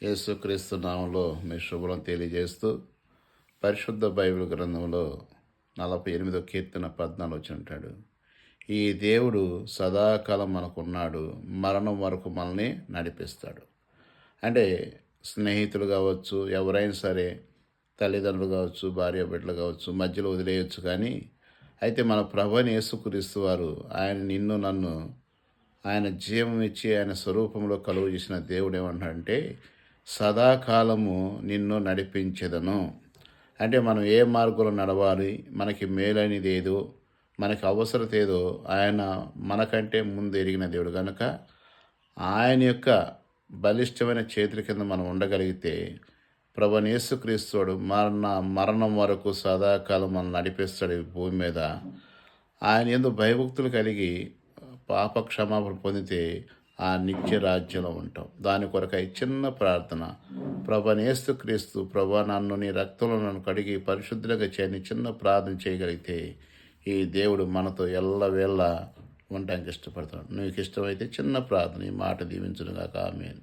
యేసుక్రీస్తు నామంలో మీ శుభ్రం తెలియజేస్తూ పరిశుద్ధ బైబిల్ గ్రంథంలో 48వ కీర్తన 14 వచ్చి ఉంటాడు. ఈ దేవుడు సదాకాలం మనకున్నాడు, మరణం వరకు మనల్ని నడిపిస్తాడు. అంటే స్నేహితులు కావచ్చు, ఎవరైనా సరే, తల్లిదండ్రులు కావచ్చు, భార్య బిడ్డలు కావచ్చు, మధ్యలో వదిలేయచ్చు. కానీ అయితే మన ప్రభువైన యేసుక్రీస్తు వారు ఆయన నిన్ను నన్ను ఆయన జీవం ఇచ్చి ఆయన స్వరూపంలో కలుగు చేసిన దేవుడు ఏమంటాడంటే, సదాకాలము నిన్ను నడిపించెదను. అంటే మనం ఏ మార్గంలో నడవాలి, మనకి మేలైనది ఏదో, మనకి అవసరత ఏదో ఆయన మనకంటే ముందు ఎరిగిన దేవుడు కనుక ఆయన యొక్క బలిష్టమైన చేతుల కింద మనం ఉండగలిగితే ప్రభువైన యేసుక్రీస్తుడు మరణం వరకు సదాకాలం మనం నడిపిస్తాడు ఈ భూమి మీద. ఆయన యందు భయభక్తులు కలిగి పాప క్షమాపణ పొందితే ఆ నిత్య రాజ్యంలో ఉంటాం. దాని కొరకై చిన్న ప్రార్థన, ప్రభువైన యేసుక్రీస్తు ప్రభా నన్ను నీ రక్తంలో నన్ను కడిగి పరిశుద్ధంగా చేయని చిన్న ప్రార్థన చేయగలిగితే ఈ దేవుడు మనతో ఎల్లవేళ ఉండడానికి ఇష్టపడతాడు. నీకు ఇష్టమైతే చిన్న ప్రార్థన, ఈ మాట దీవించునుగాక. ఆమేన్.